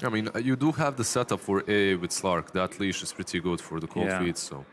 I mean, you do have the setup for A with Slark. That leash is pretty good for the cold feet, so...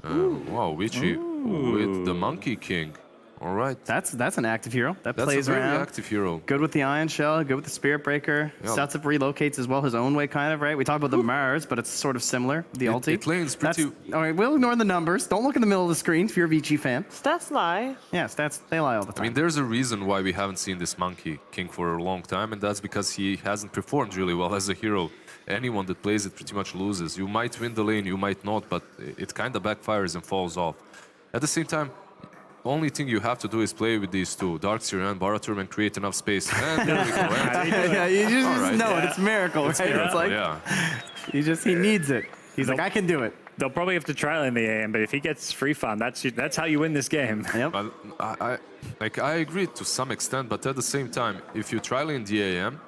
wow, Vici with the Monkey King. All right. That's an active hero. That plays a very around. active hero. Good with the Iron Shell, good with the Spirit Breaker. Yeah. Sets up relocates as well his own way, kind of, right? We talked about the Mars, but it's sort of similar, the ulti. It lanes pretty... All right, we'll ignore the numbers. Don't look in the middle of the screen if you're a Vici fan. Stats lie. Yeah, stats, they lie all the time. I mean, there's a reason why we haven't seen this Monkey King for a long time, and that's because he hasn't performed really well as a hero. Anyone that plays it pretty much loses. You might win the lane, you might not, but it kind of backfires and falls off. At the same time, only thing you have to do is play with these two, Darkseer and Baraturm, and create enough space. And there we go. Yeah, you just know it. It's Miracle, right? It's like, he needs it. He's like, I can do it. They'll probably have to trial in the AM, but if he gets free farm, that's how you win this game. Yep. I agree to some extent, but at the same time, if you trial in the AM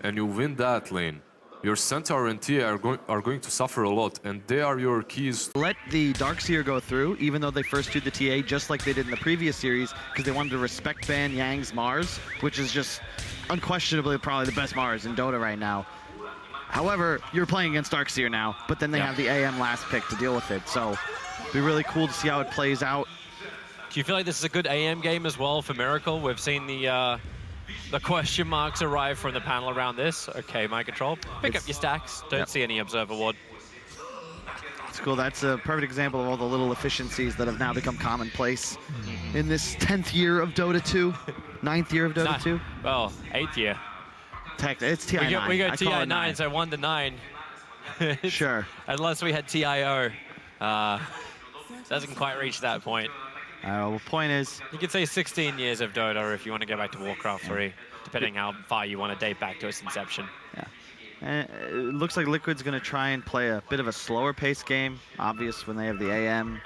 and you win that lane, your Centaur and TA are going to suffer a lot, and they are your keys. Let the Darkseer go through, even though they first do the TA, just like they did in the previous series, because they wanted to respect ban Yang's Mars, which is just unquestionably probably the best Mars in Dota right now. However, you're playing against Darkseer now, but then they have the AM last pick to deal with it, so it'll be really cool to see how it plays out. Do you feel like this is a good AM game as well for Miracle? We've seen the question marks arrive from the panel around this. Okay, mind control. Pick up your stacks. Don't see any Observer Ward. It's cool. That's a perfect example of all the little efficiencies that have now become commonplace in this 10th year of Dota 2, 9th year of Dota 2. Well, 8th year. It's TI9. We go TI9, so 1 to 9. Sure. Unless we had TIO. Doesn't quite reach that point. Well, point is... You could say 16 years of Dota if you want to go back to Warcraft 3, depending how far you want to date back to its inception. Yeah. And it looks like Liquid's going to try and play a bit of a slower pace game. Obvious when they have the AM,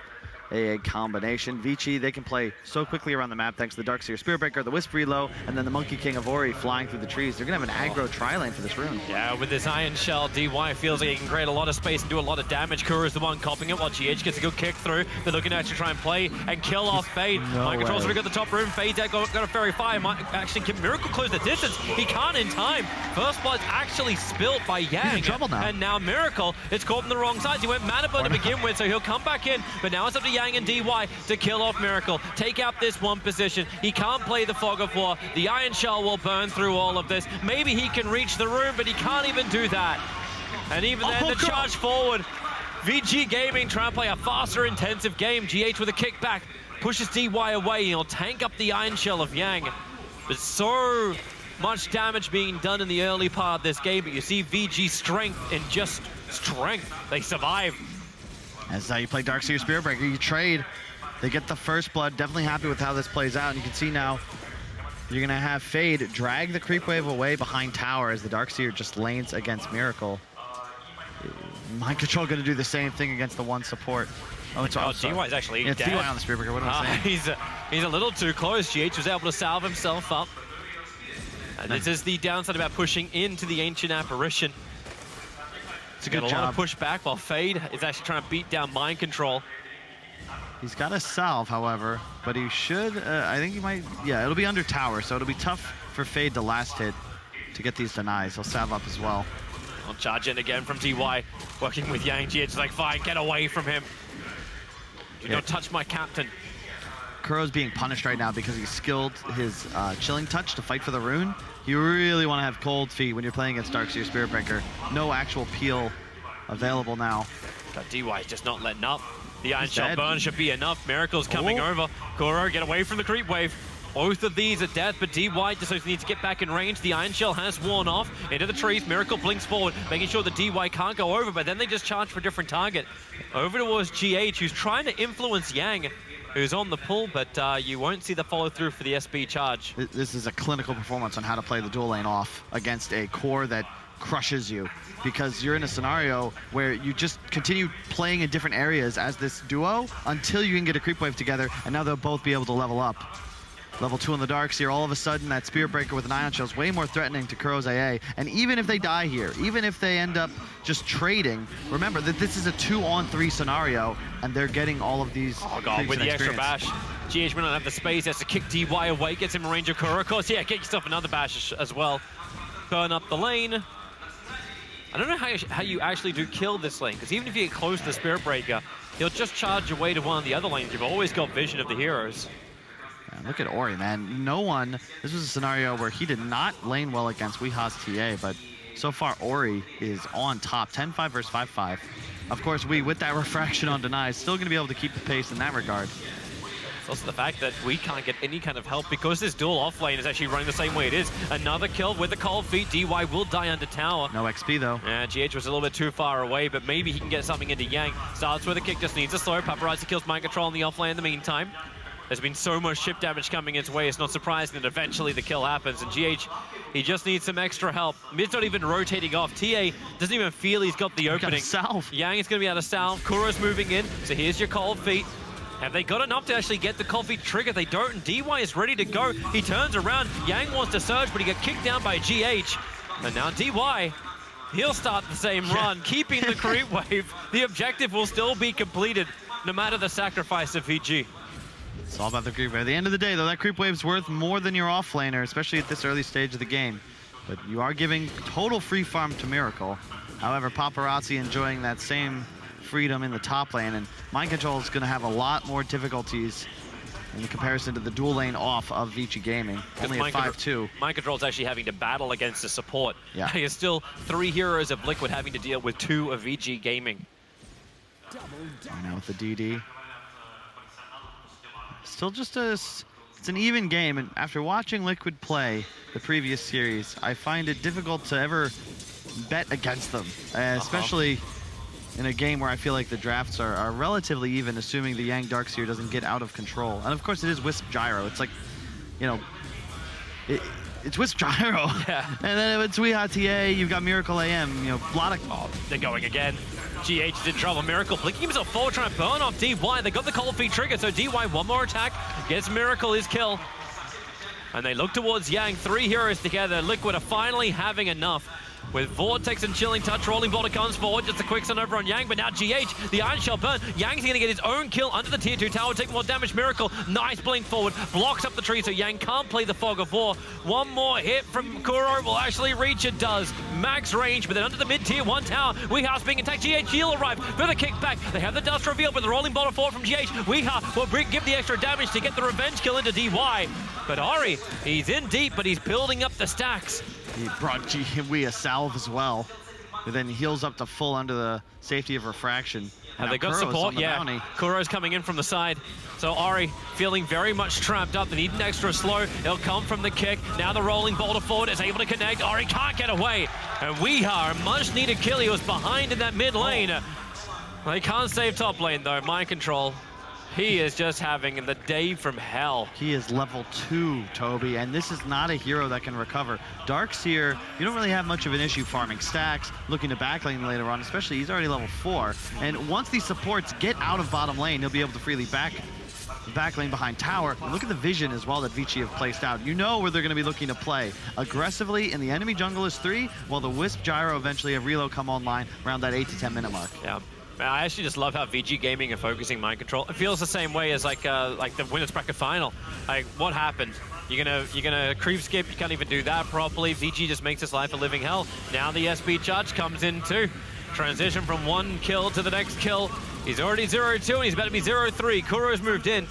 AA combination. Vici, they can play so quickly around the map thanks to the Darkseer Spirit Breaker, the Wisp Reload, and then the Monkey King of Ori flying through the trees. They're going to have an aggro tri-lane for this rune. Yeah, with this Iron Shell, DY feels like he can create a lot of space and do a lot of damage. Kura's the one copying it while GH gets a good kick through. They're looking to actually try and play and kill off Fade. Mind Control's already got the top rune. Fade's got a Fairy Fire. Actually, can Miracle close the distance? He can't in time. First Blood's actually spilt by Yang. He's in trouble now. And now Miracle is caught on the wrong side. He went Mana Burn to begin with, so he'll come back in. But now it's up to Yang and DY to kill off Miracle, take out this one position. He can't play the Fog of War. The Iron Shell will burn through all of this. Maybe he can reach the room, but he can't even do that. And even then, the charge forward. VG Gaming trying to play a faster, intensive game. GH with a kickback, pushes DY away. He'll tank up the Iron Shell of Yang. There's so much damage being done in the early part of this game, but you see VG strength in just strength. They survive. That's how you play Darkseer Spirit Breaker. You trade. They get the first blood. Definitely happy with how this plays out. And you can see now you're going to have Fade drag the creep wave away behind tower as the Darkseer just lanes against Miracle. Mind Control going to do the same thing against the one support. Oh, it's DY's actually it's dead. DY on the Spirit Breaker. What am I saying? He's a little too close. GH was able to salve himself up. And this is the downside about pushing into the Ancient Apparition. It's a good job. job. A lot of push back while Fade is actually trying to beat down Mind Control. He's got a salve, however, but he should, I think he might, yeah, it'll be under tower, so it'll be tough for Fade to last hit to get these denies. He'll salve up as well. I'll charge in again from DY, working with Yang. GH is like, fine, get away from him. Do not touch my captain. Kuro's being punished right now because he skilled his Chilling Touch to fight for the rune. You really want to have cold feet when you're playing against Darkseer Spirit Breaker. No actual peel available now. But DY is just not letting up. The Iron Shell burn should be enough. Miracle's coming over. Kuro, get away from the creep wave. Both of these are death, but DY just needs to get back in range. The Iron Shell has worn off into the trees. Miracle blinks forward, making sure that DY can't go over, but then they just charge for a different target. Over towards GH, who's trying to influence Yang, who's on the pull, but you won't see the follow-through for the SB charge. This is a clinical performance on how to play the dual lane off against a core that crushes you, because you're in a scenario where you just continue playing in different areas as this duo until you can get a creep wave together, and now they'll both be able to level up. Level 2 in the Darkseer, all of a sudden that Spirit Breaker with an Ion Shell is way more threatening to Kuro's AA. And even if they die here, even if they end up just trading, remember that this is a 2-on-3 scenario, and they're getting all of these. Oh god, with the extra bash. GH may not have the space, he has to kick DY away, gets him in range of Kuro. Of course, yeah, get yourself another bash as well. Burn up the lane. I don't know how you actually do kill this lane, because even if you get close to the Spirit Breaker, he'll just charge your way to one of the other lanes. You've always got vision of the heroes. Yeah, look at Ori, man. No one, this was a scenario where he did not lane well against Weeha's TA, but so far Ori is on top, 10-5 versus 5-5. Of course, with that refraction on Deny, is still going to be able to keep the pace in that regard. It's also the fact that we can't get any kind of help because this dual off lane is actually running the same way it is. Another kill with the cold feet. DY will die under tower. No XP though. Yeah, GH was a little bit too far away, but maybe he can get something into Yang. Starts with a kick, just needs a slow. Paparazzi kills mind control in the off lane in the meantime. There's been so much chip damage coming his way, it's not surprising that eventually the kill happens. And GH, he just needs some extra help. Mid's not even rotating off. TA doesn't even feel he's got the opening. Salve. Yang is going to be out of salve. Kuro's moving in, so here's your cold feet. Have they got enough to actually get the cold feet trigger? They don't, and DY is ready to go. He turns around. Yang wants to surge, but he got kicked down by GH. And now DY, he'll start the same run, keeping the creep wave. The objective will still be completed, no matter the sacrifice of VG. It's all about the creep wave. At the end of the day, though, that creep wave's worth more than your offlaner, especially at this early stage of the game. But you are giving total free farm to Miracle. However, Paparazzi enjoying that same freedom in the top lane, and mind control is going to have a lot more difficulties in the comparison to the dual lane off of Vici Gaming. Only at 5-2. Mind control's actually having to battle against the support. Yeah. There's still 3 heroes of Liquid having to deal with 2 of VG Gaming. Now with the DD. Still just it's an even game, and after watching Liquid play the previous series, I find it difficult to ever bet against them, especially in a game where I feel like the drafts are relatively even, assuming the Yang Darkseer doesn't get out of control. And of course it is Wisp Gyro. It's like, you know, it's Wisp Gyro. Yeah. And then it's Weeha TA, you've got Miracle AM, you know, a lot of... Oh, they're going again. GH is in trouble. Miracle blinking himself forward, trying to burn off DY. They got the cold feet trigger, so DY one more attack, gets Miracle his kill. And they look towards Yang, 3 heroes together. Liquid are finally having enough. With Vortex and Chilling Touch, Rolling Boulder comes forward, just a quick stun over on Yang, but now GH, the Iron Shell burn. Yang's gonna get his own kill under the tier 2 tower, take more damage. Miracle, nice blink forward, blocks up the tree, so Yang can't play the Fog of War. One more hit from Kuro will actually reach, it does. Max range, but then under the mid tier 1 tower, Weeha's being attacked. GH heal arrive for the kickback. They have the dust reveal, but the Rolling Boulder forward from GH. Weeha will give the extra damage to get the revenge kill into DY. But Ori, he's in deep, but he's building up the stacks. He brought Weeha salve as well, who then heals up to full under the safety of refraction. Have they got support? Yeah. Bounty. Kuro's coming in from the side. So Ori feeling very much trapped up. They need an extra slow. It'll come from the kick. Now the rolling boulder forward is able to connect. Ori can't get away. And Weeha, a much needed kill. He was behind in that mid lane. They can't save top lane though. Mind control. He is just having the day from hell. He is level 2, Toby, and this is not a hero that can recover. Darkseer, you don't really have much of an issue farming stacks, looking to backlane later on, especially he's already level 4. And once these supports get out of bottom lane, he'll be able to freely backlane behind tower. And look at the vision as well that Vici have placed out. You know where they're going to be looking to play. Aggressively in the enemy jungle is 3, while the Wisp Gyro eventually have reload come online around that 8 to 10 minute mark. Yeah. I actually just love how VG Gaming are focusing mind control. It feels the same way as like the winners bracket final. Like, what happened? You're gonna creep skip. You can't even do that properly. VG just makes his life a living hell. Now the SB charge comes in too. Transition from 1 kill to the next kill. He's already 0-2 and he's about to be 0-3. Kuro's moved in.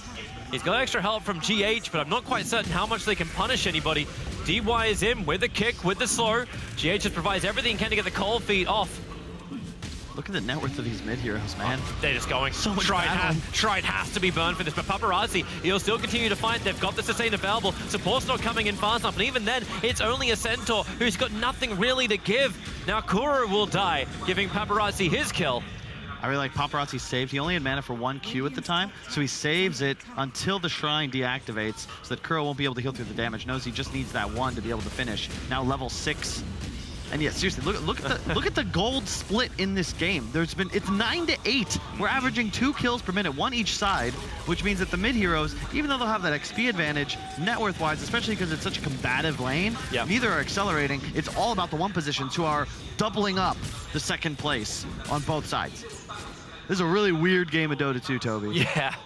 He's got extra help from GH, but I'm not quite certain how much they can punish anybody. DY is in with the kick, with the slow. GH just provides everything he can to get the cold feet off. Look at the net worth of these mid-heroes, man. They're just going. So much Shrine has to be burned for this, but Paparazzi, he'll still continue to fight. They've got the sustain available. Support's not coming in fast enough, and even then, it's only a Centaur who's got nothing really to give. Now Kuro will die, giving Paparazzi his kill. I really like Paparazzi saved. He only had mana for 1 Q at the time, so he saves it until the Shrine deactivates, so that Kuro won't be able to heal through the damage. Knows he just needs that 1 to be able to finish. Now level 6. And yeah, seriously, look at the gold split in this game. It's 9-8. We're averaging 2 kills per minute, 1 each side, which means that the mid heroes, even though they'll have that XP advantage, net worth wise, especially because it's such a combative lane, neither are accelerating. It's all about the 1 positions who are doubling up the 2nd place on both sides. This is a really weird game of Dota 2, Toby. Yeah.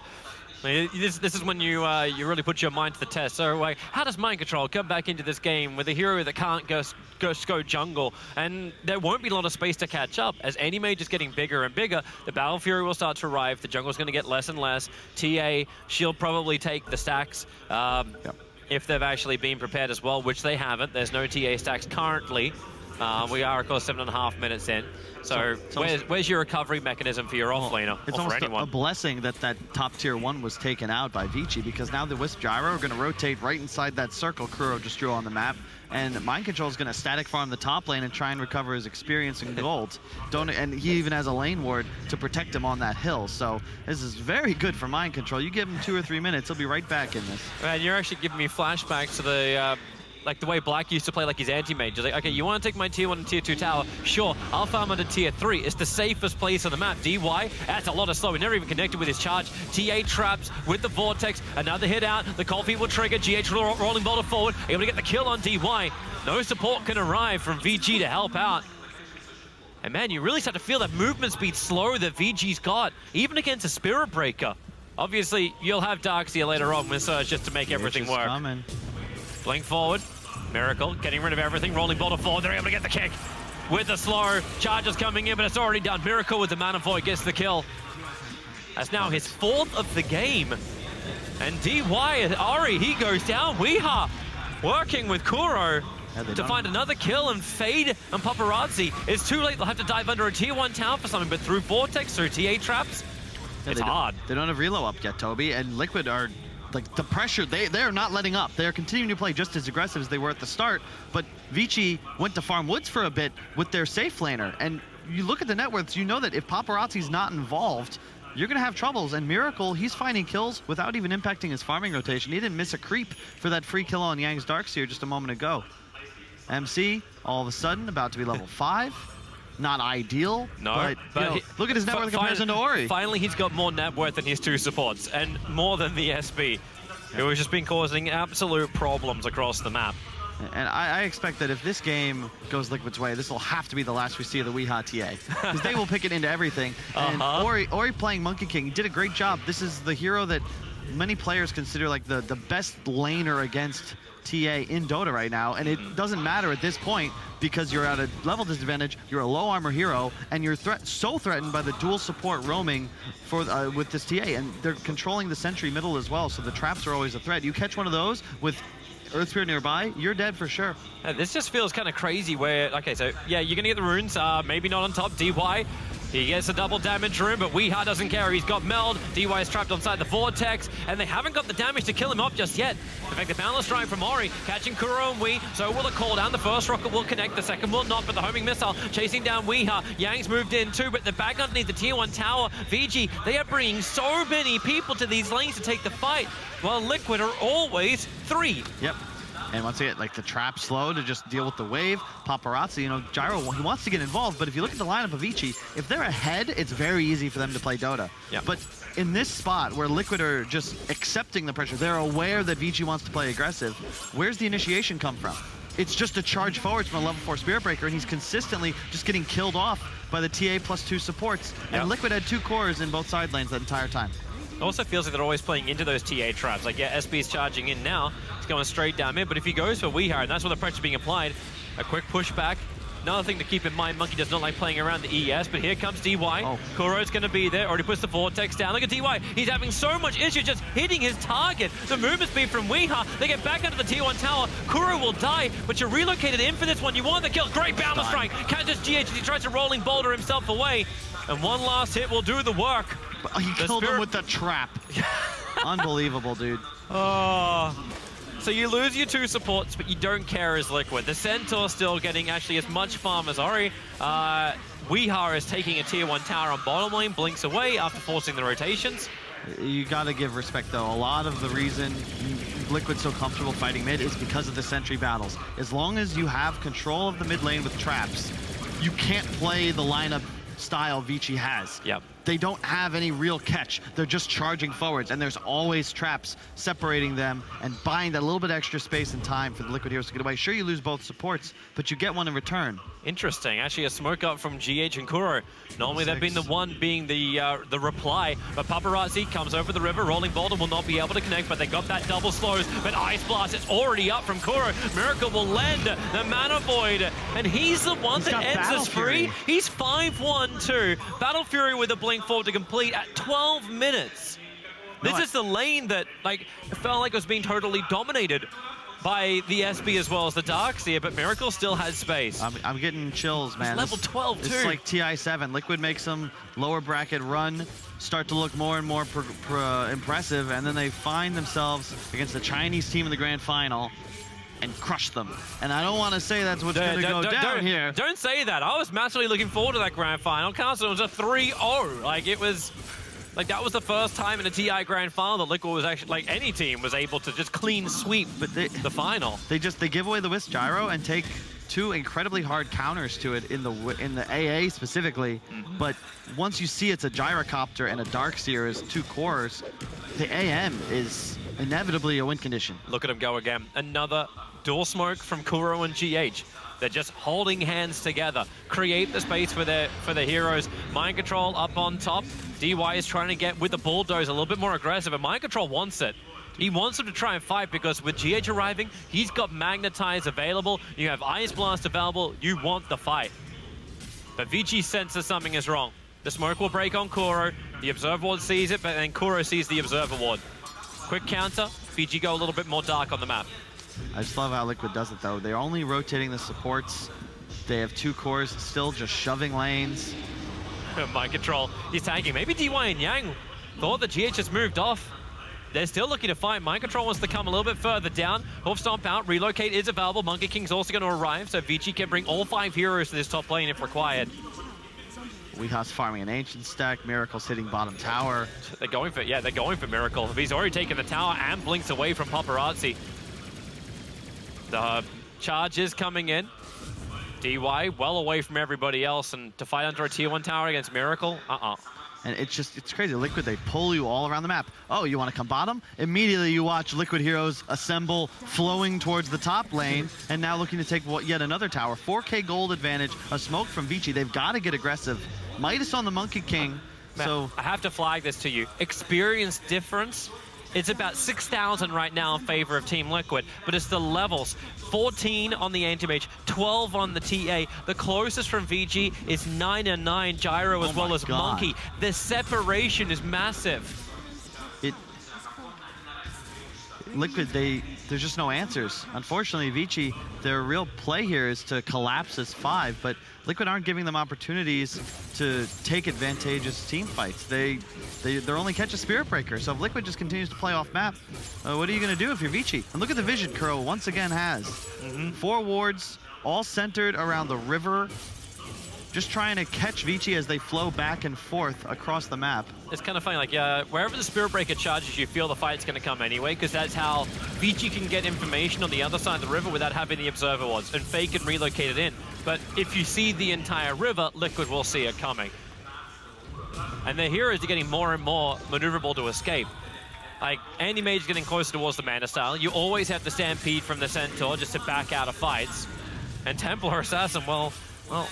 This is when you you really put your mind to the test. So like, how does Mind Control come back into this game with a hero that can't go jungle? And there won't be a lot of space to catch up. As any mage is getting bigger and bigger, the Battle Fury will start to arrive. The jungle's going to get less and less. TA, she'll probably take the stacks. If they've actually been prepared as well, which they haven't. There's no TA stacks currently. We are, of course, 7.5 minutes in. So where's your recovery mechanism for your off-laner, it's or for almost anyone? a blessing that top tier 1 was taken out by Vici, because now the Wisp Gyro are going to rotate right inside that circle Kuro just drew on the map, and Mind Control is going to static farm the top lane and try and recover his experience and gold. And he even has a lane ward to protect him on that hill, so this is very good for Mind Control. You give him 2 or 3 minutes, he'll be right back in this. Man, you're actually giving me flashbacks to the like the way Black used to play like his anti-mage. He's like, okay, you want to take my tier 1 and tier 2 tower? Sure, I'll farm under tier 3. It's the safest place on the map. DY, that's a lot of slow. He never even connected with his charge. TA traps with the Vortex. Another hit out. The cold feet will trigger. GH rolling boulder forward. Able to get the kill on DY. No support can arrive from VG to help out. And man, you really start to feel that movement speed slow that VG's got, even against a Spirit Breaker. Obviously, you'll have Darkseer later on with Surge just to make everything work. Coming. Blink forward. Miracle getting rid of everything. Rolling boulder forward. They're able to get the kick with the slow. Charges coming in, but it's already done. Miracle with the Mana Void gets the kill. That's now his 4th of the game. And DY, Ari, he goes down. Weeha working with Kuro to find another kill, and Fade and Paparazzi. It's too late. They'll have to dive under a tier 1 tower for something, but through Vortex, through TA traps, it's hard. They don't have Relo up yet, Toby, and Liquid are like the pressure, they're not letting up. They're continuing to play just as aggressive as they were at the start, but Vici went to farm woods for a bit with their safe laner, and you look at the net worths, you know that if Paparazzi's not involved, you're going to have troubles, and Miracle, he's finding kills without even impacting his farming rotation. He didn't miss a creep for that free kill on Yang's Darkseer just a moment ago. MC, all of a sudden, about to be level 5. Not ideal, but you know, look at his net worth in comparison to Ori. Finally, he's got more net worth than his 2 supports, and more than the SB, who has just been causing absolute problems across the map. And I expect that if this game goes Liquid's way, this will have to be the last we see of the Weeha TA, because they will pick it into everything. And Ori playing Monkey King, he did a great job. This is the hero that many players consider like the best laner against TA in Dota right now, and it doesn't matter at this point because you're at a level disadvantage, you're a low armor hero, and you're so threatened by the dual support roaming for with this TA, and they're controlling the sentry middle as well, so the traps are always a threat. You catch one of those with Earth Spirit nearby, you're dead for sure. This just feels kind of crazy where, okay, so yeah, you're gonna get the runes, maybe not on top. DY, he gets a double damage rune, but Weeha doesn't care. He's got Meld. DY is trapped inside the Vortex, and they haven't got the damage to kill him off just yet. In fact, the Boundless Strike from Ori, catching Kuro and Wee, so will it call down. The first rocket will connect, the second will not, but the homing missile chasing down Weeha. Yang's moved in too, but they're back underneath the tier 1 tower. VG, they are bringing so many people to these lanes to take the fight, while Liquid are always 3. Yep. And once again, like the trap slow to just deal with the wave. Paparazzi, you know, Gyro, he wants to get involved, but if you look at the lineup of Vici, if they're ahead, it's very easy for them to play Dota. Yep. But in this spot where Liquid are just accepting the pressure, they're aware that Vici wants to play aggressive, where's the initiation come from? It's just a charge forwards from a level 4 Spirit Breaker, and he's consistently just getting killed off by the TA +2 supports. And Liquid had 2 cores in both side lanes that entire time. It also feels like they're always playing into those TA traps. Like, yeah, SB is charging in now. He's going straight down mid, but if he goes for Weeha, and that's where the pressure's being applied, a quick pushback. Another thing to keep in mind, Monkey does not like playing around the ES, but here comes DY. Kuro's going to be there, already puts the Vortex down. Look at DY, he's having so much issue just hitting his target. The movement speed from Weeha, they get back under the tier 1 tower. Kuro will die, but you're relocated in for this one. You want the kill, great Boundless Strike. Catches GH as he tries to rolling boulder himself away. And one last hit will do the work. He killed him with the trap. Unbelievable, dude. Oh. So you lose your 2 supports, but you don't care as Liquid. The Centaur still getting actually as much farm as Ori. Weeha is taking a tier 1 tower on bottom lane, blinks away after forcing the rotations. You gotta give respect though. A lot of the reason Liquid's so comfortable fighting mid is because of the sentry battles. As long as you have control of the mid lane with traps, you can't play the lineup style Vici has. Yep. they don't have any real catch. They're just charging forwards, and there's always traps separating them and buying that little bit extra space and time for the Liquid Heroes to get away. Sure, you lose both supports, but you get one in return. Interesting. Actually, a smoke up from GH and Kuro. Normally, they've been the one being the reply, but Paparazzi comes over the river. Rolling Boulder will not be able to connect, but they got that double slows. But Ice Blast is already up from Kuro. Miracle will lend the Mana Void, and he's the one that ends us free. He's 5-1-2. Battle Fury with a blink forward to complete at 12 minutes. This is the lane that it felt like it was being totally dominated by the SB as well as the Darkseer, but Miracle still has space. I'm getting chills, man. It's level 12 too. It's like TI7. Liquid makes some lower bracket run start to look more and more impressive, and then they find themselves against the Chinese team in the grand final and crush them. And I don't want to say that's what's going to go down here. Don't say that. I was massively looking forward to that grand final. Castle was a 3-0. That was the first time in a TI grand final that Liquid was actually, any team was able to just clean sweep the final. They give away the Wisp Gyro and take two incredibly hard counters to it in the AA specifically. But once you see it's a Gyrocopter and a Darkseer as two cores, the AM is inevitably a win condition. Look at him go again. Another dual smoke from Kuro and GH. They're just holding hands together, create the space for the heroes. Mind Control up on top. DY is trying to get with the bulldoze a little bit more aggressive, and Mind Control wants it. He wants him to try and fight because with GH arriving, he's got Magnetize available. You have Ice Blast available. You want the fight. But VG senses something is wrong. The smoke will break on Kuro. The Observer Ward sees it, but then Kuro sees the Observer Ward. Quick counter. VG go a little bit more dark on the map. I just love how Liquid does it, though. They're only rotating the supports. They have two cores still just shoving lanes. Mind Control, he's tanking. Maybe DY and Yang thought the GH has moved off. They're still looking to fight. Mind Control wants to come a little bit further down. Hoof Stomp out. Relocate is available. Monkey King's also going to arrive, so VG can bring all 5 heroes to this top lane if required. Weeha's farming an Ancient stack. Miracle's hitting bottom tower. They're going for Miracle. He's already taken the tower and blinks away from Paparazzi. The charge is coming in. DY well away from everybody else, and to fight under a tier 1 tower against Miracle, And it's crazy. Liquid, they pull you all around the map. Oh, you want to come bottom? Immediately you watch Liquid heroes assemble, flowing towards the top lane, and now looking to take yet another tower. 4K gold advantage, a smoke from Vici. They've got to get aggressive. Midas on the Monkey King. Matt, so I have to flag this to you. Experience difference. It's about 6,000 right now in favor of Team Liquid, but it's the levels. 14 on the Anti-Mage, 12 on the TA. The closest from VG is 9 and 9, Gyro as well as Monkey. The separation is massive. Liquid, there's just no answers. Unfortunately, Vici, their real play here is to collapse as 5, but Liquid aren't giving them opportunities to take advantageous team fights. Their only catch is Spirit Breaker, so if Liquid just continues to play off map, what are you going to do if you're Vici? And look at the vision Kuro once again has. 4 wards, all centered around the river, just trying to catch Vici as they flow back and forth across the map. It's kind of funny, wherever the Spirit Breaker charges, you feel the fight's going to come anyway, because that's how Vici can get information on the other side of the river without having the Observer Wards, and fake and relocate it in. But if you see the entire river, Liquid will see it coming. And their heroes are getting more and more maneuverable to escape. Anti-Mage getting closer towards the Mana style. You always have the Stampede from the Centaur just to back out of fights. And Templar Assassin, well,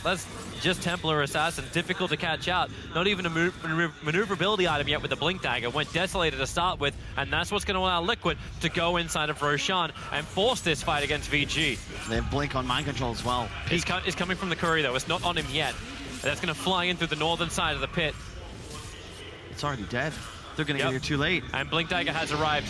that's just Templar Assassin. Difficult to catch out. Not even a maneuverability item yet with the Blink Dagger. Went Desolator to start with, and that's what's going to allow Liquid to go inside of Roshan and force this fight against VG. They have Blink on Mind Control as well. It's coming from the Curry, though. It's not on him yet. And that's going to fly in through the northern side of the pit. It's already dead. They're going to get here too late. And Blink Dagger has arrived.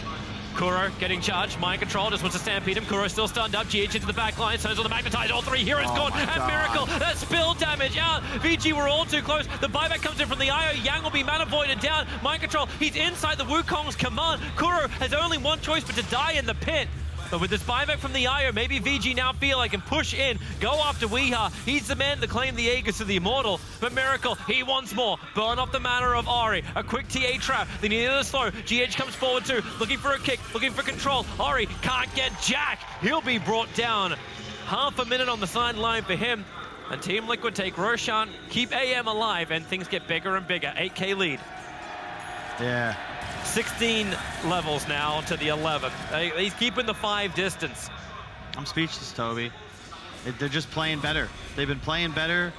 Kuro getting charged. Mind Control just wants to stampede him. Kuro still stunned up. GH into the back line. Turns on the Magnetize. All 3 heroes gone. And Miracle. That spill damage out. VG were all too close. The buyback comes in from the IO. Yang will be mana voided down. Mind Control. He's inside the Wukong's command. Kuro has only one choice but to die in the pit. But with this buyback from the IO, maybe VG now feel like can push in, go after Weeha. He's the man to claim the Aegis to the Immortal. But Miracle, he wants more. Burn off the mana of Ori. A quick TA trap. They need another slow. GH comes forward too, looking for a kick, looking for control. Ori can't get Jack. He'll be brought down. Half a minute on the sideline for him. And Team Liquid take Roshan, keep AM alive, and things get bigger and bigger. 8K lead. Yeah. 16 levels now to the 11. He's keeping the 5 distance. I'm speechless, Toby. They're just playing better. They've been playing better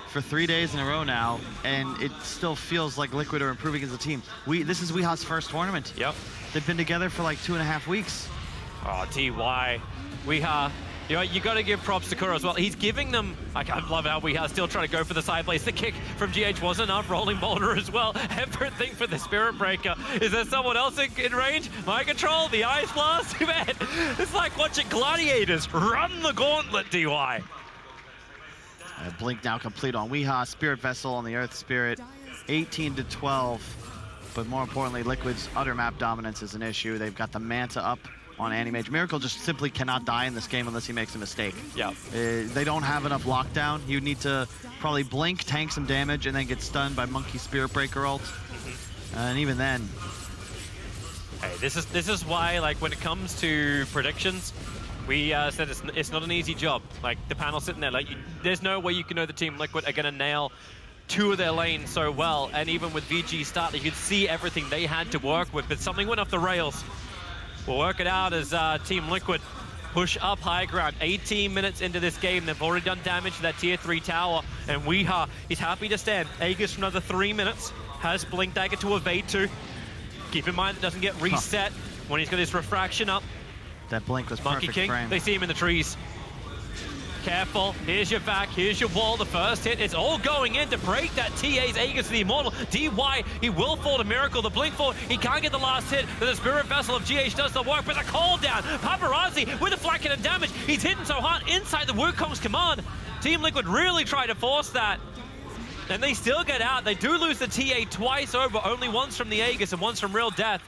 for 3 days in a row now, and it still feels like Liquid are improving as a team. This is Weeha's first tournament. Yep. They've been together for like 2.5 weeks. Oh, DY. Weeha. You know, you got to give props to Kuro as well. He's giving them, like, I love how Weeha still trying to go for the side plays. The kick from GH wasn't enough. Rolling boulder as well. Everything for the Spirit Breaker. Is there someone else in range? Mind control, the Ice Blast. Man, it's like watching gladiators run the gauntlet, DY. Blink now complete on Weeha. Spirit Vessel on the Earth Spirit. 18-12. But more importantly, Liquid's utter map dominance is an issue. They've got the Manta up on Animage. Miracle just simply cannot die in this game unless he makes a mistake. Yeah. They don't have enough lockdown. You need to probably blink, tank some damage, and then get stunned by Monkey Spirit Breaker ult. And even then... Hey, this is why, like, when it comes to predictions, we said it's not an easy job. Like, the panel sitting there, like, there's no way you can know the Team Liquid are going to nail 2 of their lanes so well. And even with VG start, you could see everything they had to work with, but something went off the rails. We'll work it out as Team Liquid push up high ground. 18 minutes into this game, they've already done damage to that tier 3 tower, and Weeha is happy to stand. Aegis for another 3 minutes, has Blink Dagger to evade to. Keep in mind it doesn't get reset when he's got his refraction up. That blink was Monkey perfect King, frame. they see him in the trees. Careful, here's your back, here's your wall, the first hit, it's all going in to break that TA's Aegis to the Immortal. DY, he will fall to Miracle, the blink forward, he can't get the last hit, but the Spirit Vessel of GH does the work, but the call down, Paparazzi with the flank and damage, he's hitting so hard inside the Wukong's command. Team Liquid really tried to force that, and they still get out. They do lose the TA twice over, only once from the Aegis and once from Real Death.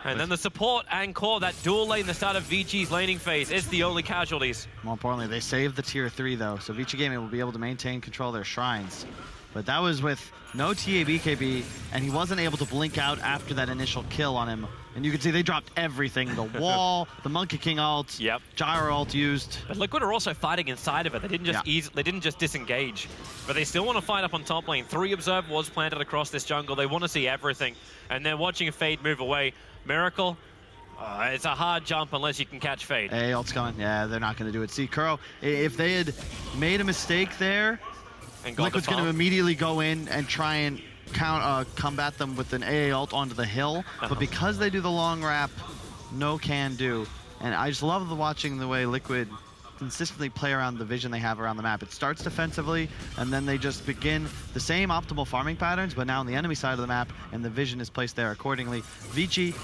And then the support and core, that dual lane, the start of VG's laning phase, is the only casualties. More importantly, they saved the tier 3 though, so VG Gaming will be able to maintain control of their shrines. But that was with no TA BKB, and he wasn't able to blink out after that initial kill on him. And you can see they dropped everything, the wall, the Monkey King ult, Gyro ult used. But Liquid are also fighting inside of it. They didn't just they didn't just disengage, but they still want to fight up on top lane. 3 Observe was planted across this jungle. They want to see everything, and they're watching Fade move away. Miracle, it's a hard jump unless you can catch Fade. Hey, ult's coming. Yeah, they're not going to do it. See, Kuro, if they had made a mistake there, Liquid's going to immediately go in and try and combat them with an AA ult onto the hill. But because they do the long wrap, no can do. And I just love watching the way Liquid consistently play around the vision they have around the map. It starts defensively, and then they just begin the same optimal farming patterns, but now on the enemy side of the map, and the vision is placed there accordingly. Vici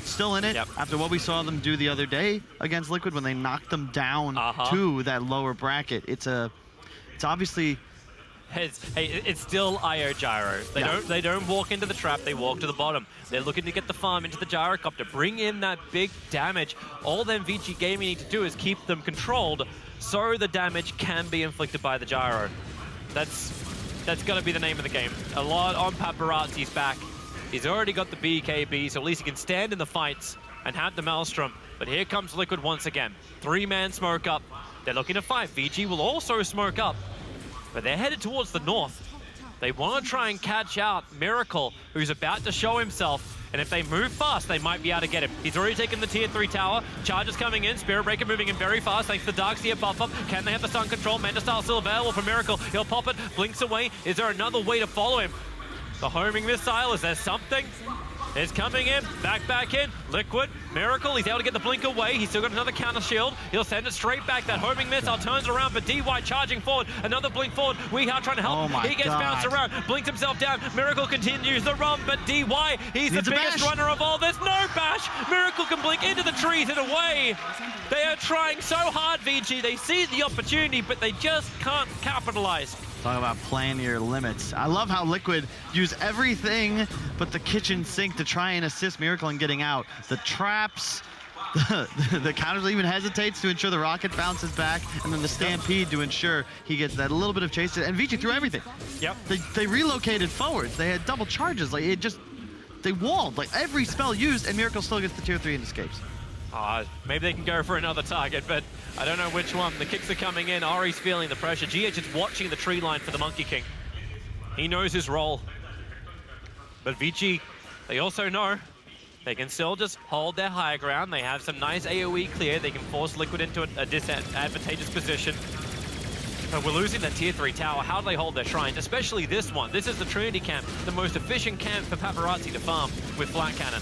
still in it after what we saw them do the other day against Liquid when they knocked them down to that lower bracket. It's obviously... It's still IO Gyro. They don't walk into the trap, they walk to the bottom. They're looking to get the farm into the gyrocopter, bring in that big damage. All them VG Gaming need to do is keep them controlled so the damage can be inflicted by the gyro. That's got to be the name of the game. A lot on Paparazzi's back. He's already got the BKB, so at least he can stand in the fights and have the Maelstrom. But here comes Liquid once again. 3-man smoke up. They're looking to fight. VG will also smoke up. But they're headed towards the north. They want to try and catch out Miracle, who's about to show himself. And if they move fast, they might be able to get him. He's already taken the tier 3 tower. Charges coming in. Spirit Breaker moving in very fast thanks to the Darkseer buff up. Can they have the stun control? Manta Style still available for Miracle. He'll pop it. Blinks away. Is there another way to follow him? The homing missile. Is there something? It's coming in, back in, Liquid, Miracle, he's able to get the blink away, he's still got another counter shield, he'll send it straight back, that homing missile turns around, but DY charging forward, another blink forward, Weeha trying to help him, he gets bounced around, blinks himself down, Miracle continues the run, but DY, he's the biggest runner of all, there's no bash, Miracle can blink into the trees and away. They are trying so hard, VG, they see the opportunity, but they just can't capitalize. Talk about playing your limits. I love how Liquid use everything but the kitchen sink to try and assist Miracle in getting out. The traps, the counters even hesitates to ensure the rocket bounces back, and then the stampede to ensure he gets that little bit of chase. And VG threw everything. They relocated forwards. They had double charges. Like they walled like every spell used, and Miracle still gets the tier 3 and escapes. Maybe they can go for another target, but I don't know which one. The kicks are coming in. Ari's feeling the pressure. GH is watching the tree line for the Monkey King. He knows his role. But VG, they also know they can still just hold their high ground. They have some nice AoE clear. They can force Liquid into a disadvantageous position. But we're losing that tier 3 tower. How do they hold their shrines? Especially this one. This is the Trinity camp, the most efficient camp for Paparazzi to farm with flat cannon.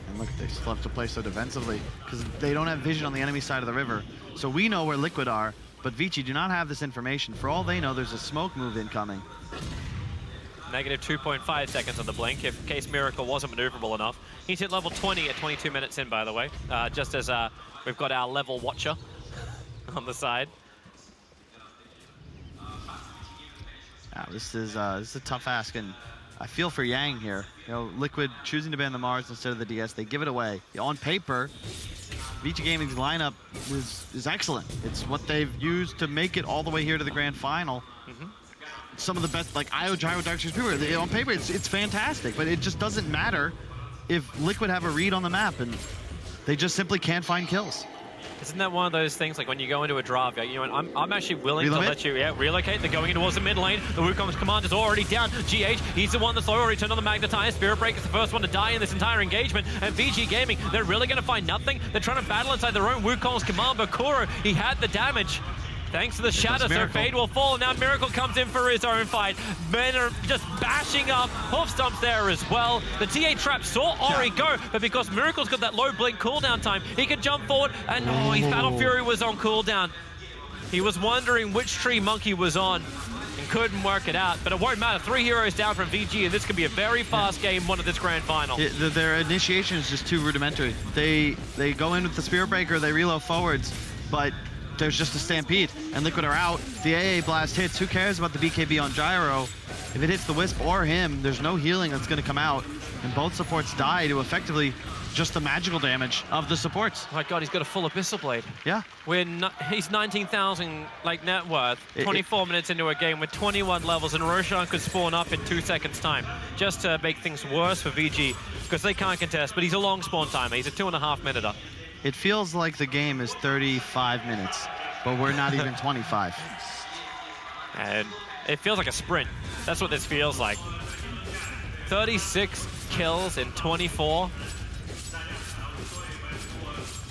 And look, they still have to play so defensively because they don't have vision on the enemy side of the river. So we know where Liquid are, but Vici do not have this information. For all they know, there's a smoke move incoming. Negative 2.5 seconds on the blink, in case Miracle wasn't maneuverable enough. He's hit level 20 at 22 minutes in, by the way, just as we've got our level watcher on the side. Yeah, this is a tough ask, and I feel for Yang here. You know, Liquid choosing to ban the Mars instead of the DS, they give it away. On paper, Vici Gaming's lineup is excellent. It's what they've used to make it all the way here to the grand final. Some of the best, like Io, Gyro, Darkseer's Super, on paper it's fantastic, but it just doesn't matter if Liquid have a read on the map, and they just simply can't find kills. Isn't that one of those things, like when you go into a draft, you know, I'm actually willing to let you relocate. They're going towards the mid lane. The Wukong's command is already down. GH, he's the one that's already turned on the Magnetize. Spirit Breaker's the first one to die in this entire engagement. And VG Gaming, they're really going to find nothing. They're trying to battle inside their own Wukong's command, but Kuro, he had the damage. Thanks to the shadow, so Fade will fall. Now Miracle comes in for his own fight. Men are just bashing up. Hoof stomps there as well. The TA trap saw Ori go, but because Miracle's got that low blink cooldown time, he can jump forward, and his Battle Fury was on cooldown. He was wondering which tree Monkey was on and couldn't work it out, but it won't matter. 3 heroes down from VG, and this could be a very fast game one of this grand final. Their initiation is just too rudimentary. They go in with the Spirit Breaker, they reload forwards, but there's just a stampede, and Liquid are out. The AA blast hits. Who cares about the BKB on Gyro? If it hits the Wisp or him, there's no healing that's going to come out, and both supports die to effectively just the magical damage of the supports. Oh my God, he's got a full Abyssal Blade. Yeah. He's 19,000 like net worth, 24 minutes into a game with 21 levels, and Roshan could spawn up in 2 seconds time, just to make things worse for VG, because they can't contest, but he's a long spawn timer. He's a 2.5 minute-er. It feels like the game is 35 minutes, but we're not even 25. And it feels like a sprint. That's what this feels like. 36 kills in 24.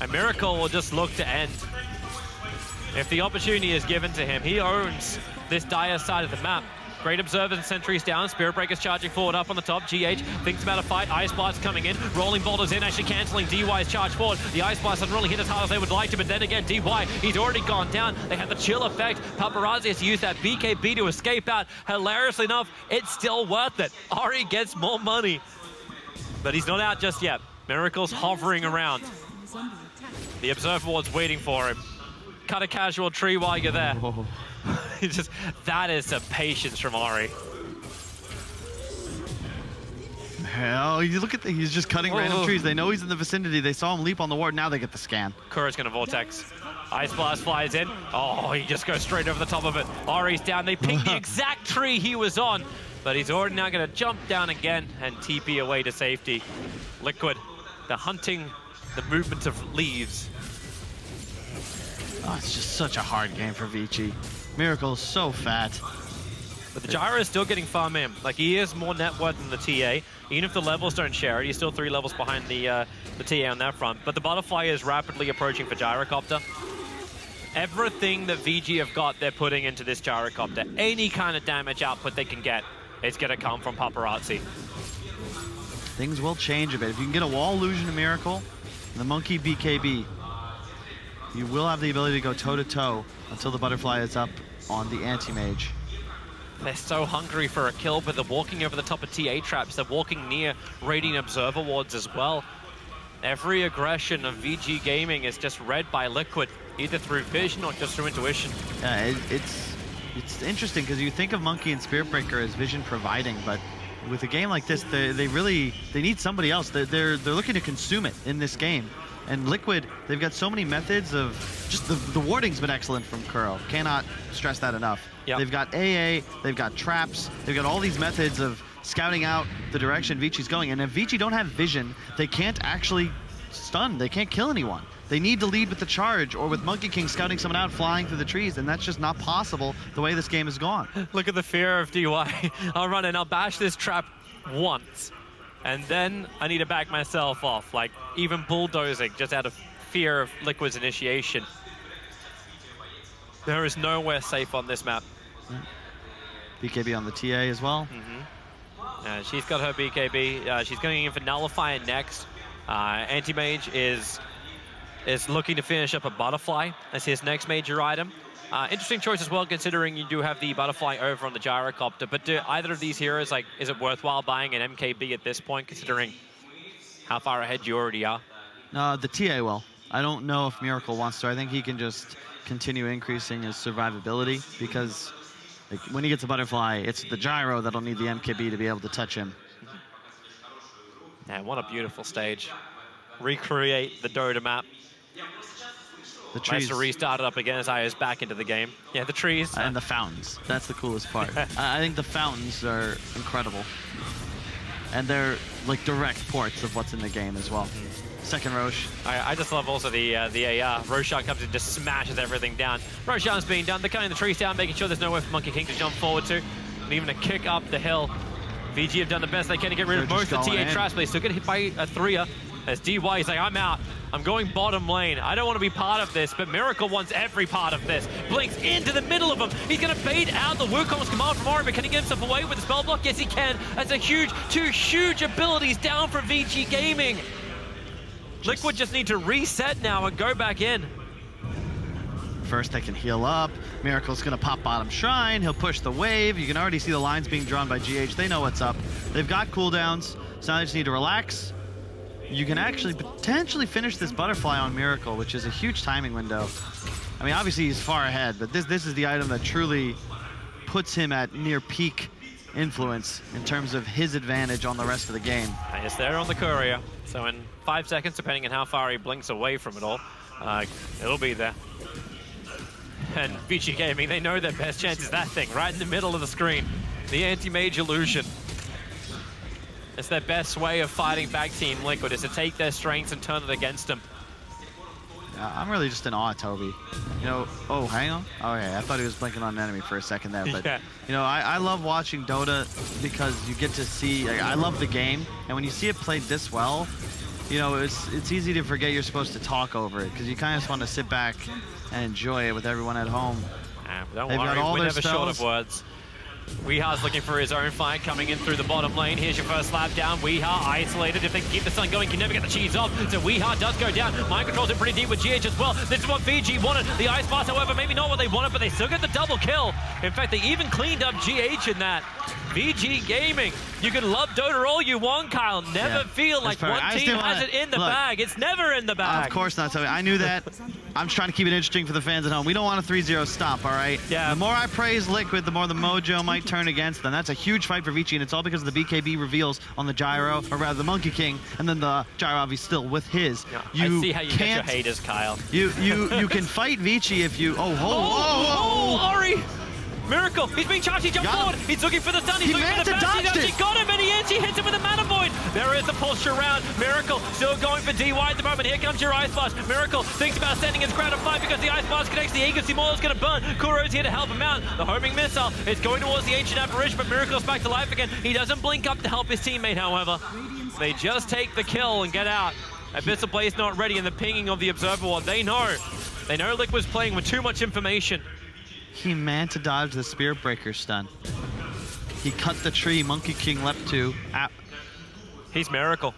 A Miracle will just look to end. If the opportunity is given to him, he owns this dire side of the map. Great observers and sentries down. Spirit Breaker's charging forward up on the top. GH thinks about a fight. Ice Blast coming in. Rolling Boulders in, actually cancelling DY's charge forward. The Ice Blast doesn't really hit as hard as they would like to, but then again, DY, he's already gone down. They have the chill effect. Paparazzi has to use that BKB to escape out. Hilariously enough, it's still worth it. Ari gets more money. But he's not out just yet. Miracle's hovering around. The Observer Ward's waiting for him. Cut a casual tree while you're there. That is some patience from Ori. Hell, you look at he's just cutting random trees. They know he's in the vicinity. They saw him leap on the ward. Now they get the scan. Kuro's gonna Vortex. Ice Blast flies in. Oh, he just goes straight over the top of it. Ori's down. They picked the exact tree he was on, but he's already now gonna jump down again and TP away to safety. Liquid, the hunting, the movement of leaves. Oh, it's just such a hard game for Vici. Miracle is so fat. But the Gyro is still getting farm in. Like, he is more net worth than the TA. Even if the levels don't share it, he's still 3 levels behind the TA on that front. But the Butterfly is rapidly approaching for Gyrocopter. Everything that VG have got, they're putting into this Gyrocopter. Any kind of damage output they can get, it's going to come from Paparazzi. Things will change a bit. If you can get a wall illusion to Miracle, the Monkey BKB, you will have the ability to go toe-to-toe until the Butterfly is up on the Anti-Mage. They're so hungry for a kill, but they're walking over the top of TA traps. They're walking near Radiant Observer wards as well. Every aggression of VG Gaming is just read by Liquid, either through vision or just through intuition. Yeah, it's interesting because you think of Monkey and Spirit Breaker as vision providing, but with a game like this, they need somebody else. They're looking to consume it in this game. And Liquid, they've got so many methods of just the warding's been excellent from Kuro. Cannot stress that enough. Yep. They've got AA, they've got traps, they've got all these methods of scouting out the direction Vici's going. And if Vici don't have vision, they can't actually stunned. They can't kill anyone. They need to lead with the charge or with Monkey King scouting someone out flying through the trees, and that's just not possible the way this game has gone. Look at the fear of DY. I'll run in, I'll bash this trap once, and then I need to back myself off, like even bulldozing just out of fear of Liquid's initiation. There is nowhere safe on this map. BKB on the TA as well. She's got her BKB. She's going in for Nullifier next. Anti-Mage is looking to finish up a Butterfly as his next major item. Interesting choice as well, considering you do have the Butterfly over on the Gyrocopter. But do either of these heroes, like, is it worthwhile buying an MKB at this point, considering how far ahead you already are? The TA will. I don't know if Miracle wants to. I think he can just continue increasing his survivability, because like, when he gets a Butterfly, it's the Gyro that'll need the MKB to be able to touch him. Yeah, what a beautiful stage. Recreate the Dota map. The Nice trees to restart it up again as Aya's back into the game. Yeah, the trees. and the fountains. That's the coolest part. I think the fountains are incredible. And they're like direct ports of what's in the game as well. Second Roche. I just love also the AR. Roshan comes in, just smashes everything down. Roshan's being done. They're cutting the trees down, making sure there's nowhere for Monkey King to jump forward to. And even a kick up the hill. VG have done the best they can to get rid of most of the TA traps, but they still get hit by a 3-er. As DY is like, I'm out. I'm going bottom lane. I don't want to be part of this, but Miracle wants every part of this. Blinks into the middle of him. He's going to bait out the Wukong's command from Ori, but can he get himself away with the spell block? Yes, he can. That's a two huge abilities down from VG Gaming. Liquid just need to reset now and go back in. First, they can heal up. Miracle's gonna pop bottom shrine. He'll push the wave. You can already see the lines being drawn by GH. They know what's up. They've got cooldowns, so now they just need to relax. You can actually potentially finish this Butterfly on Miracle, which is a huge timing window. I mean, obviously he's far ahead, but this is the item that truly puts him at near peak influence in terms of his advantage on the rest of the game. And it's there on the courier. So in 5 seconds, depending on how far he blinks away from it all, it'll be there. And VG Gaming, they know their best chance is that thing right in the middle of the screen. The anti-mage illusion. It's their best way of fighting back Team Liquid, is to take their strengths and turn it against them. I'm really just in awe, Toby. You know, oh, hang on. Oh, yeah, I thought he was blinking on an enemy for a second there. But, yeah. You know, I love watching Dota because you get to see, like, I love the game. And when you see it played this well, you know, it's easy to forget you're supposed to talk over it, because you kind of just want to sit back and enjoy it with everyone at home. Don't They've got worry, all we're their never short of spells. words. Weeha's looking for his own fight, coming in through the bottom lane. Here's your first slap down. Weeha isolated. If they can keep the sun going, can never get the cheese off. So Weeha does go down. Mind controls it pretty deep with GH as well. This is what VG wanted. The Ice Blast, however, maybe not what they wanted, but they still get the double kill. In fact, they even cleaned up GH in that. VG Gaming. You can love Dota all you want, Kyle. Never feel like one team has it in the bag. It's never in the bag. Of course not, Toby. I knew that. I'm just trying to keep it interesting for the fans at home. We don't want a 3-0 stomp, all right? Yeah. The more I praise Liquid, the more the mojo might turn against them. That's a huge fight for Vici, and it's all because of the BKB reveals on the Gyro, or rather the Monkey King, and then the Gyro obviously still with his. Yeah, I see how you get your haters, Kyle. You can fight Vici if you... Oh, Ori! Miracle, he's being charged, he jumped forward, he's looking for the stun, he's looking for the bounce, he got him, and he hits him with a Mana Void. There is the pulse around. Miracle still going for DY at the moment. Here comes your Ice Blast. Miracle thinks about sending his ground of fight because the Ice Blast connects the Eagle Seymour's going to burn. Kuro's here to help him out. The homing missile is going towards the Ancient Apparition, but Miracle's back to life again. He doesn't blink up to help his teammate, however. They just take the kill and get out. Abyssal Blaze not ready, and the pinging of the Observer Ward. They know Liquid's playing with too much information. He meant to dodge the Spirit Breaker stun. He cut the tree Monkey King leapt to. He's Miracle.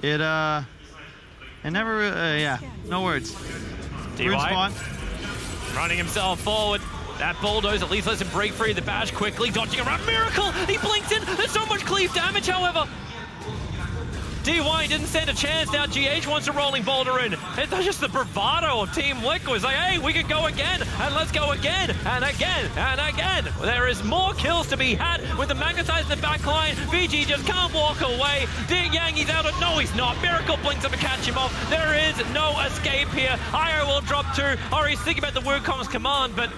It never, yeah, no words. Root spawn. Running himself forward. That bulldoze at least lets him break free of the bash quickly, dodging around. Miracle! He blinks in. There's so much cleave damage, however. DY didn't stand a chance. Now GH wants a rolling boulder in. It's just the bravado of Team Liquid. It's like, hey, we can go again, and let's go again, and again, and again. There is more kills to be had with the Magnetize in the back line. VG just can't walk away. Ding Yang, he's out. No, he's not. Miracle blinks up to catch him off. There is no escape here. Io will drop 2. Ori's thinking about the Wukong's command, but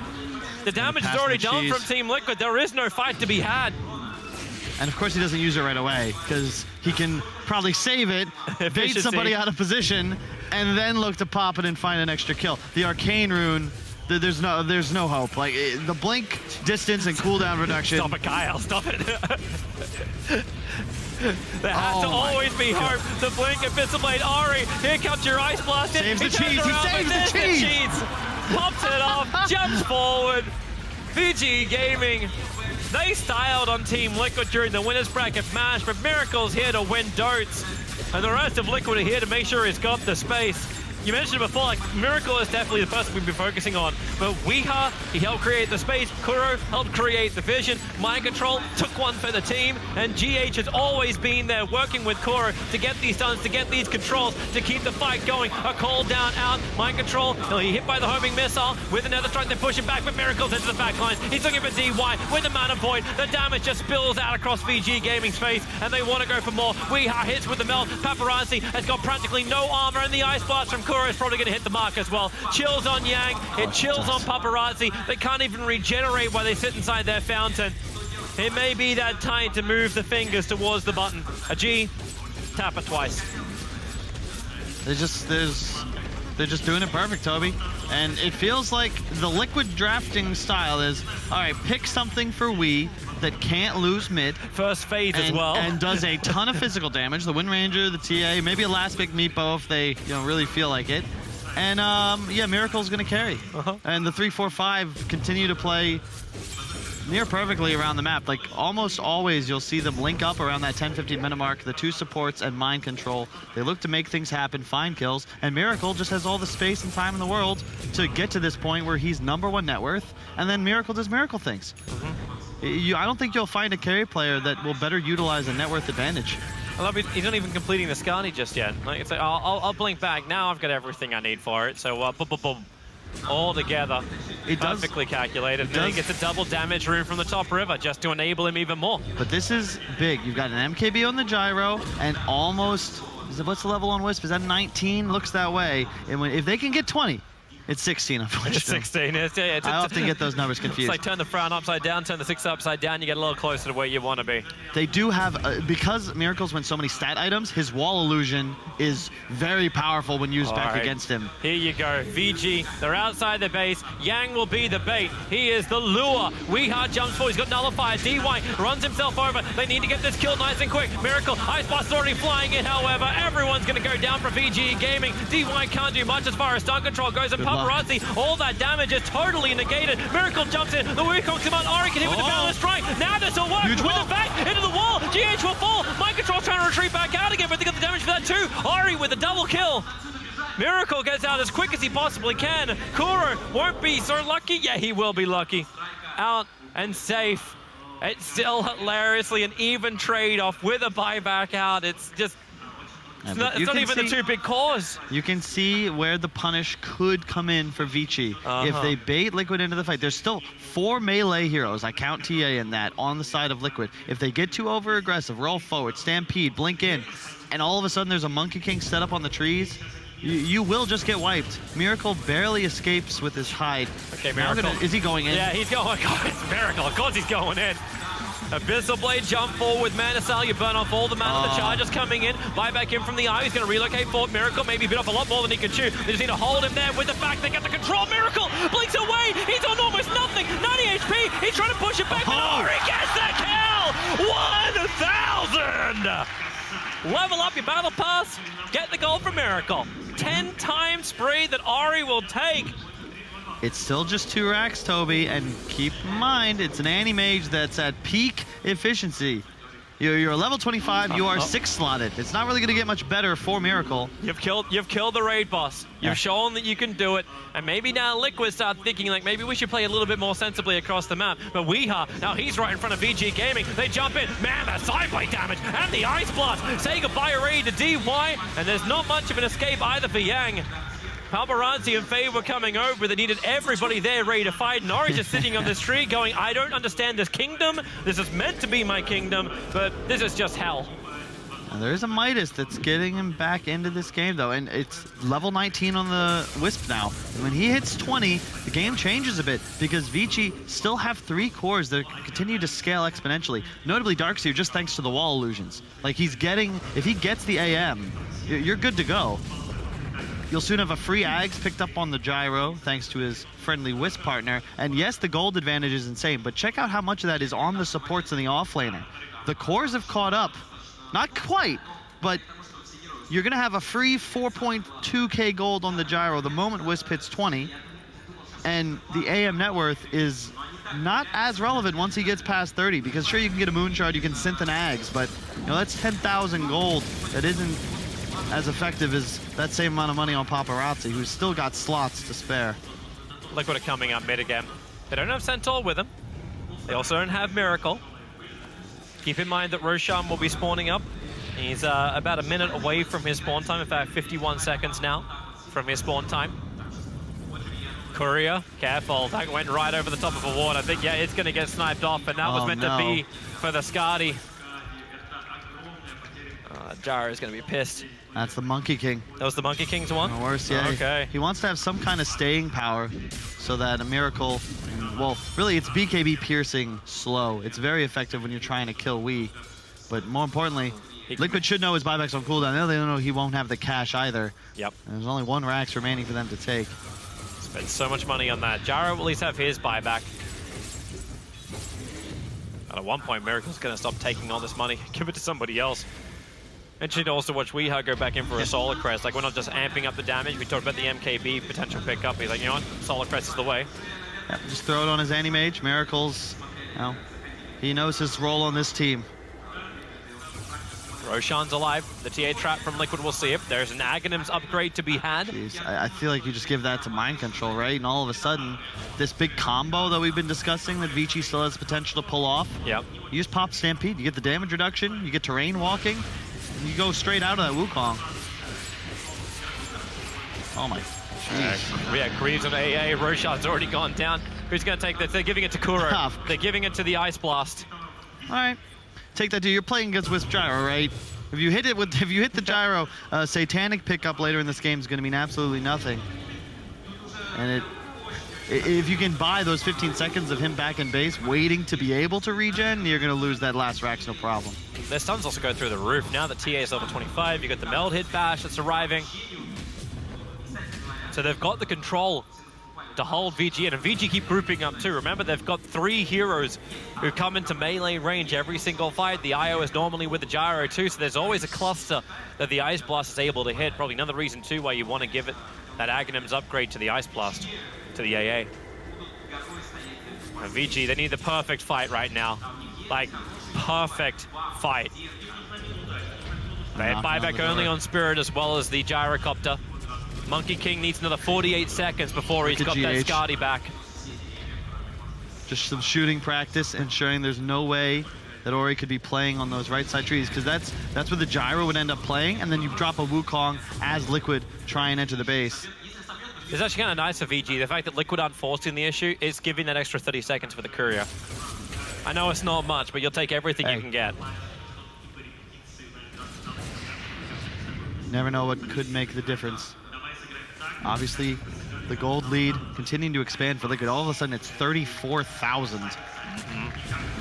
the damage is already done from Team Liquid. There is no fight to be had. And of course he doesn't use it right away, because he can probably save it, bait somebody out of position, and then look to pop it and find an extra kill. The Arcane Rune, there's no hope. Like, the blink distance and cooldown reduction. Stop it, Kyle, stop it. There has to always be hope. The blink, Abyssal Blade, Ari, here comes your Ice Blast. Saves the cheese, he saves the cheese! Pops it off, jumps forward. VG Gaming, they styled on Team Liquid during the winner's bracket match, but Miracle's here to win Dotes. And the rest of Liquid are here to make sure he's got the space. You mentioned it before, like, Miracle is definitely the person we've been focusing on. But Weeha, he helped create the space. Kuro helped create the vision. Mind Control took one for the team. And GH has always been there working with Kuro to get these stuns, to get these controls, to keep the fight going. A call down out. Mind Control, he hit by the homing missile. With another strike, they push him back, but Miracle's into the back lines. He's looking for DY with the Mana Void. The damage just spills out across VG Gaming's face, and they want to go for more. Weeha hits with the melt. Paparazzi has got practically no armor, and the Ice Blast from Kuro is probably going to hit the mark as well. Chills on Yang, it chills on Paparazzi. They can't even regenerate while they sit inside their fountain. It may be that time to move the fingers towards the button. A G, tap it twice. They're just doing it perfect, Toby. And it feels like the Liquid drafting style is, all right, pick something for Wii that can't lose mid. First phase as well. And does a ton of physical damage. The Wind Ranger, the TA, maybe a last pick Meepo if they really feel like it. And yeah, Miracle's gonna carry. And the 3-4-5 continue to play near perfectly around the map. Like, almost always you'll see them link up around that 10-15 minute mark, the two supports and Mind Control. They look to make things happen, find kills, and Miracle just has all the space and time in the world to get to this point where he's #1 net worth, and then Miracle does Miracle things. I don't think you'll find a carry player that will better utilize a net worth advantage. I love it. He's not even completing the Scani just yet. Like, it's like, I'll blink back. Now I've got everything I need for it. So, boom, boom, boom. All together. Perfectly calculated. And then he gets a double damage rune from the top river just to enable him even more. But this is big. You've got an MKB on the gyro and almost, what's the level on Wisp? Is that 19? Looks that way. And if they can get 20, it's 16, unfortunately. It's 16. I often get those numbers confused. It's like turn the frown upside down, turn the 6 upside down, you get a little closer to where you want to be. They do have, because Miracles wins so many stat items, his wall illusion is very powerful when used back against him. Here you go, VG, they're outside the base. Yang will be the bait. He is the lure. Weeha jumps forward, he's got Nullifier. DY runs himself over. They need to get this kill nice and quick. Miracle, Ice Blast already flying in, however. Everyone's going to go down for VG Gaming. DY can't do much as far as stun control goes, and Paparazzi, all that damage is totally negated. Miracle jumps in, the Wukong come out, Ari can hit with the balance strike. Now this will work. With the back into the wall. GH will fall. Mind Control trying to retreat back out again, but they got the damage for that too. Ari with a double kill. Miracle gets out as quick as he possibly can. Kuro won't be so lucky. Yeah, he will be lucky. Out and safe. It's still hilariously an even trade-off with a buyback out. It's just, it's not even the two big cores. You can see where the punish could come in for Vici. If they bait Liquid into the fight, there's still 4 melee heroes, I count TA in that, on the side of Liquid. If they get too over-aggressive, roll forward, stampede, blink in, and all of a sudden there's a Monkey King set up on the trees, you will just get wiped. Miracle barely escapes with his hide. Okay, Miracle. Is he going in? Yeah, he's going. God, it's Miracle. Of course he's going in. Abyssal Blade jump forward with Mana Cell. You burn off all the mana. The charges coming in. Buy back in from the eye. He's going to relocate forward. Miracle maybe bit off a lot more than he can chew. They just need to hold him there with the fact they get the control. Miracle blinks away. He's on almost nothing. 90 HP. He's trying to push it back. He gets the kill. 1,000. Level up your battle pass. Get the goal for Miracle. 10 times spree that Ari will take. It's still just 2 racks, Toby, and keep in mind, it's an anti-mage that's at peak efficiency. You're a level 25, you are 6 slotted. It's not really going to get much better for Miracle. You've killed the raid boss. You've shown that you can do it, and maybe now Liquid start thinking like maybe we should play a little bit more sensibly across the map. But Weeha, now he's right in front of VG Gaming. They jump in, man, the sideblade damage and the Ice Blast. Say goodbye already to DY, and there's not much of an escape either for Yang. Paparazzi and Faye were coming over. They needed everybody there ready to fight. Nori's just sitting on this tree going, I don't understand this kingdom. This is meant to be my kingdom, but this is just hell. And there is a Midas that's getting him back into this game, though, and it's level 19 on the Wisp now. And when he hits 20, the game changes a bit, because Vici still have 3 cores that continue to scale exponentially. Notably Darkseer, just thanks to the wall illusions. Like, he's getting, if he gets the AM, you're good to go. You'll soon have a free Ags picked up on the gyro, thanks to his friendly Wisp partner. And yes, the gold advantage is insane, but check out how much of that is on the supports and the offlaner. The cores have caught up. Not quite, but you're going to have a free 4.2k gold on the gyro the moment Wisp hits 20. And the AM net worth is not as relevant once he gets past 30, because sure, you can get a moon shard, you can synth an Ags, but you know, that's 10,000 gold. That isn't as effective as that same amount of money on Paparazzi, who's still got slots to spare. Liquid are coming up mid again. They don't have Centaur with them. They also don't have Miracle. Keep in mind that Roshan will be spawning up. He's about a minute away from his spawn time. In fact, 51 seconds now from his spawn time. Courier, careful. That went right over the top of a ward. I think, yeah, it's going to get sniped off, and that was meant to be for the Skadi. Jara is going to be pissed. That's the Monkey King. That was the Monkey King's one? No worse, yeah. Okay. He wants to have some kind of staying power so that a Miracle, well, really it's BKB piercing slow. It's very effective when you're trying to kill Wii. But more importantly, Liquid should know his buyback's on cooldown. Now they don't know he won't have the cash either. Yep. And there's only 1 Rax remaining for them to take. Spent so much money on that. Jara will at least have his buyback. At one point, Miracle's going to stop taking all this money, give it to somebody else. And should also watch Weeha go back in for a Solar Crest. Like, we're not just amping up the damage. We talked about the MKB potential pickup. He's like, you know what? Solar Crest is the way. Yep, just throw it on his Anti-Mage. Miracles, you know, he knows his role on this team. Roshan's alive. The TA trap from Liquid will see it. There's an Aghanim's upgrade to be had. Jeez, I feel like you just give that to Mind Control, right? And all of a sudden, this big combo that we've been discussing that Vici still has potential to pull off. Yep. You just pop Stampede. You get the damage reduction. You get terrain walking. You go straight out of that Wukong. Oh my. Yeah, Greaves on AA. Roshan's already gone down. Who's going to take this? They're giving it to Kuro. They're giving it to the Ice Blast. All right. Take that, dude. You're playing against Wisp Gyro, right? If you hit the Gyro, Satanic pickup later in this game is going to mean absolutely nothing. And if you can buy those 15 seconds of him back in base, waiting to be able to regen, you're going to lose that last Rax, no problem. Their stuns also go through the roof. Now that TA is level 25, you got the Meld Hit Bash that's arriving. So they've got the control to hold VG in, and VG keep grouping up too. Remember, they've got 3 heroes who come into melee range every single fight. The IO is normally with the Gyro too, so there's always a cluster that the Ice Blast is able to hit. Probably another reason too why you want to give it that Aghanim's upgrade to the Ice Blast, to the AA. And VG, they need the perfect fight right now. Like, perfect fight. They have buyback only on Spirit as well as the Gyrocopter. Monkey King needs another 48 seconds before he's got that Skadi back. Just some shooting practice, ensuring there's no way that Ori could be playing on those right side trees, because that's where the Gyro would end up playing, and then you drop a Wukong as Liquid try and enter the base. It's actually kind of nice for VG. The fact that Liquid aren't forcing the issue is giving that extra 30 seconds for the Courier. I know it's not much, but you'll take everything you can get. Never know what could make the difference. Obviously, the gold lead continuing to expand for Liquid. All of a sudden, it's 34,000.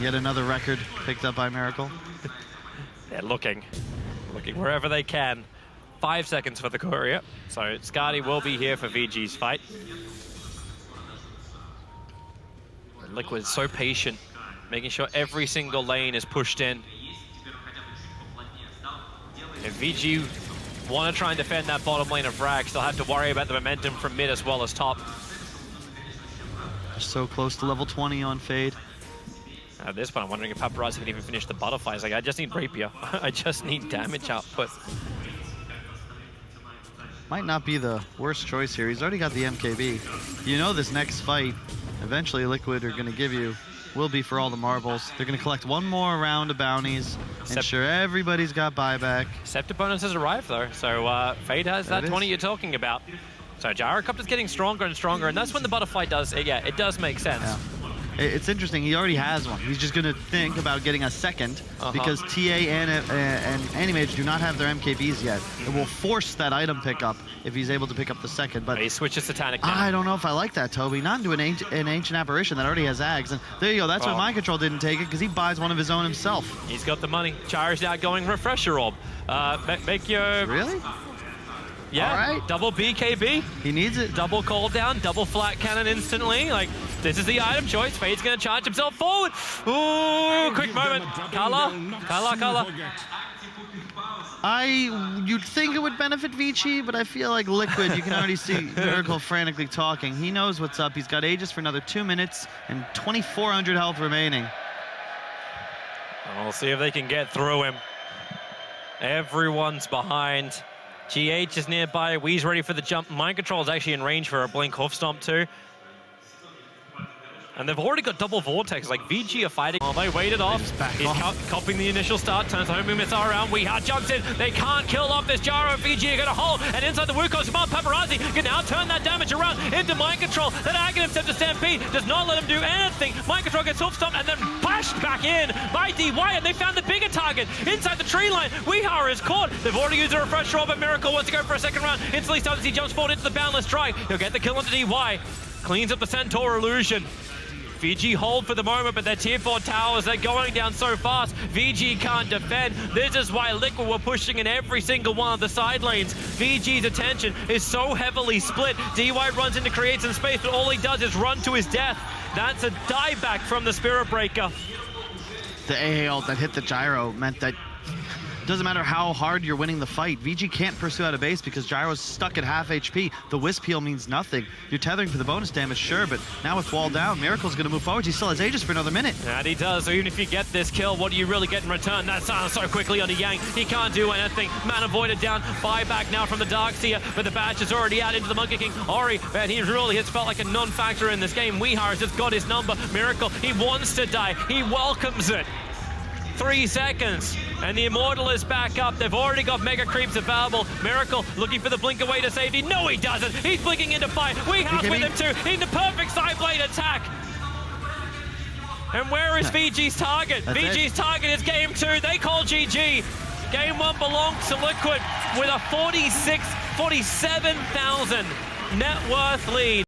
Yet another record picked up by Miracle. They're looking wherever they can. 5 seconds for the Courier. So Skadi will be here for VG's fight. Liquid is so patient, making sure every single lane is pushed in. If VG want to try and defend that bottom lane of Rax, they'll have to worry about the momentum from mid as well as top. So close to level 20 on Fade. At this point, I'm wondering if Paparazzi can even finish the butterflies. Like, I just need Rapier. I just need damage output. Might not be the worst choice here. He's already got the MKB. You know this next fight, eventually Liquid are going to give you, will be for all the marbles. They're going to collect 1 more round of bounties, ensure everybody's got buyback. Scepter bonus has arrived though, so Fade has that 20 you're talking about. So Gyrocopter's getting stronger and stronger, and that's when the butterfly does, yeah, it does make sense. Yeah. It's interesting. He already has one. He's just going to think about getting a second because TA and Animage do not have their MKBs yet. It will force that item pickup if he's able to pick up the second. But he switches Satanic now. I don't know if I like that, Toby. Not into an Ancient Apparition that already has Ags. And there you go. That's why Mind Control didn't take it, because he buys one of his own himself. He's got the money. Gyro's now going Refresher Orb. Make your... Really? Yeah, all right. Double BKB. He needs it. Double call down, double flat cannon instantly. Like, this is the item choice. Fade's gonna charge himself forward. Ooh, quick moment. Kala. You'd think it would benefit Vici, but I feel like Liquid, you can already see Miracle frantically talking. He knows what's up. He's got Aegis for another 2 minutes and 2,400 health remaining. We'll see if they can get through him. Everyone's behind. GH is nearby. Wee's ready for the jump. Mind Control is actually in range for a Blink Hoof Stomp too. And they've already got double Vortex. Like, VG are fighting. Oh, they waited off. He's copying the initial start. Turns the homing missile around. Weeha jumps in. They can't kill off this Gyro. VG are going to hold. And inside the Wukong, Smart Paparazzi can now turn that damage around into Mind Control. That Aghanim Step to Stampede does not let him do anything. Mind Control gets Hoof Stomped and then bashed back in by DY. And they found the bigger target inside the tree line. Weeha is caught. They've already used a Refresher Orb, but Miracle wants to go for a second round. Instantly starts as he jumps forward into the Boundless Strike. He'll get the kill onto DY. Cleans up the Centaur illusion. VG hold for the moment, but their tier 4 towers, they're going down so fast. VG can't defend. This is why Liquid were pushing in every single one of the side lanes. VG's attention is so heavily split. DY runs in to create some space, but all he does is run to his death. That's a dieback from the Spirit Breaker. The AA ult that hit the Gyro meant that doesn't matter how hard you're winning the fight, VG can't pursue out of base because Gyro's stuck at half HP. The Wisp heal means nothing. You're tethering for the bonus damage, sure, but now with wall down, Miracle's gonna move forward. He still has Aegis for another minute. And he does, so even if you get this kill, what do you really get in return? That's so quickly onto Yang. He can't do anything. Mana voided down, buyback now from the Darkseer, but the badge is already out into the Monkey King. Ori, man, he really has felt like a non-factor in this game. Weeha has just got his number. Miracle, he wants to die. He welcomes it. 3 seconds, and the Immortal is back up. They've already got Mega Creeps available. Miracle looking for the blink away to safety. No, he doesn't. He's blinking into fight. Weeha's with him too. In the perfect side blade attack. And where is VG's target? VG's target is game 2. They call GG. Game 1 belongs to Liquid with a 47,000 net worth lead.